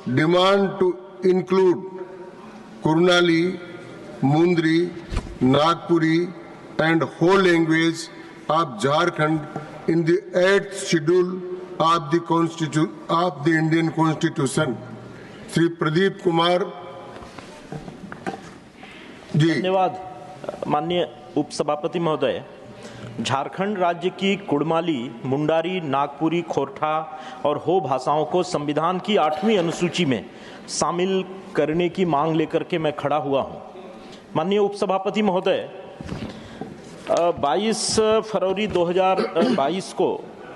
demand to include Kurunali, Mundri, Nagpuri and Ho language of Jharkhand in the 8th schedule of the Indian Constitution. Shri Pradeep Kumar ji. धन्यवाद माननीय उपसभापति महोदय। झारखंड राज्य की कुड़माली, मुंडारी, नागपुरी, खोरठा और हो भाषाओं को संविधान की 8वीं अनुसूची में शामिल करने की मांग लेकर के मैं खड़ा हुआ हूं। माननीय उपसभापति महोदय, 22 फरवरी 2022 को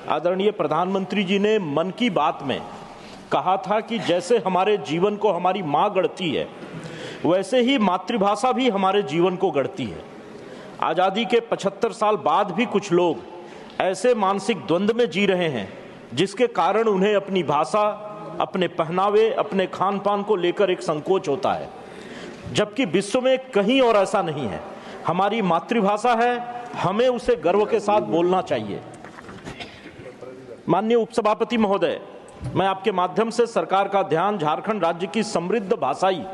आदरणीय प्रधानमंत्री जी ने मन की बात में कहा था कि जैसे हमारे जीवन को हमारी माँ गढ़ती है, वैसे ही मातृभाषा भी हमारे जीवन को गढ़ती है। आज़ादी के 75 साल बाद भी कुछ लोग ऐसे मानसिक द्वंद्व में जी रहे हैं जिसके कारण उन्हें अपनी भाषा, अपने पहनावे, अपने खान पान को लेकर एक संकोच होता है, जबकि विश्व में कहीं और ऐसा नहीं है। हमारी मातृभाषा है, हमें उसे गर्व के साथ बोलना चाहिए। माननीय उपसभापति महोदय, मैं आपके माध्यम से सरकार का ध्यान झारखंड राज्य की समृद्ध भाषाई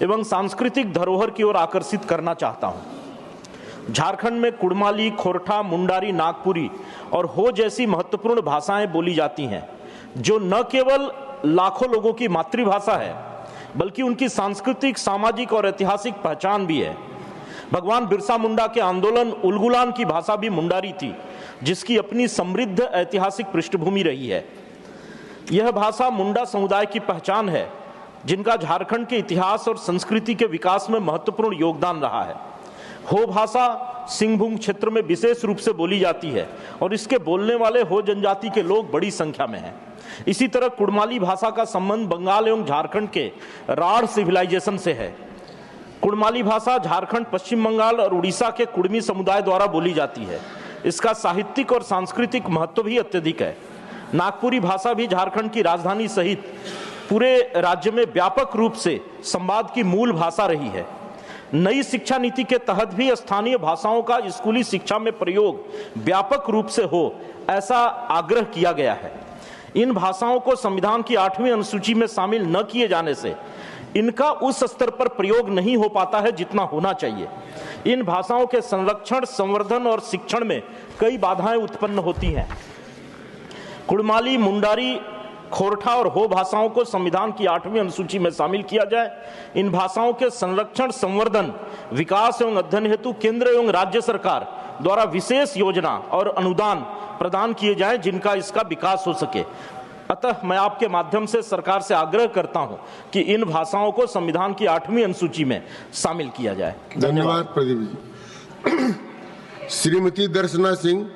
एवं सांस्कृतिक धरोहर की ओर आकर्षित करना चाहता हूं। झारखंड में कुड़माली, खोरठा, मुंडारी, नागपुरी और हो जैसी महत्वपूर्ण भाषाएं बोली जाती हैं, जो न केवल लाखों लोगों की मातृभाषा है, बल्कि उनकी सांस्कृतिक, सामाजिक और ऐतिहासिक पहचान भी है। भगवान बिरसा मुंडा के आंदोलन उलगुलान की भाषा भी मुंडारी थी, जिसकी अपनी समृद्ध ऐतिहासिक पृष्ठभूमि रही है। यह भाषा मुंडा समुदाय की पहचान है, जिनका झारखंड के इतिहास और संस्कृति के विकास में महत्वपूर्ण योगदान रहा है। हो भाषा सिंहभूम क्षेत्र में विशेष रूप से बोली जाती है और इसके बोलने वाले हो जनजाति के लोग बड़ी संख्या में हैं। इसी तरह कुड़माली भाषा का संबंध बंगाल एवं झारखंड के राढ़ सिविलाइजेशन से है। कुड़माली भाषा झारखंड, पश्चिम बंगाल और उड़ीसा के कुड़मी समुदाय द्वारा बोली जाती है। इसका साहित्यिक और सांस्कृतिक महत्व भी अत्यधिक है। नागपुरी भाषा भी झारखंड की राजधानी सहित पूरे राज्य में व्यापक रूप से संवाद की मूल भाषा रही है। नई शिक्षा नीति के तहत भी स्थानीय भाषाओं का स्कूली शिक्षा में प्रयोग व्यापक रूप से हो, ऐसा आग्रह किया गया है। इन भाषाओं को संविधान की 8वीं अनुसूची में शामिल न किए जाने से इनका उस स्तर पर प्रयोग नहीं हो पाता है जितना होना चाहिए। इन भाषाओं के संरक्षण, संवर्धन और शिक्षण में कई बाधाएं उत्पन्न होती हैं। कुड़माली, मुंडारी, खोरठा और हो भाषाओं को संविधान की 8वीं अनुसूची में शामिल किया जाए। इन भाषाओं के संरक्षण, संवर्धन, विकास एवं अध्ययन हेतु केंद्र एवं राज्य सरकार द्वारा विशेष योजना और अनुदान प्रदान किए जाएं, जिनका इसका विकास हो सके। अतः मैं आपके माध्यम से सरकार से आग्रह करता हूं कि इन भाषाओं को संविधान की 8वीं अनुसूची में शामिल किया जाए। धन्यवाद प्रदीप जी। श्रीमती दर्शना सिंह।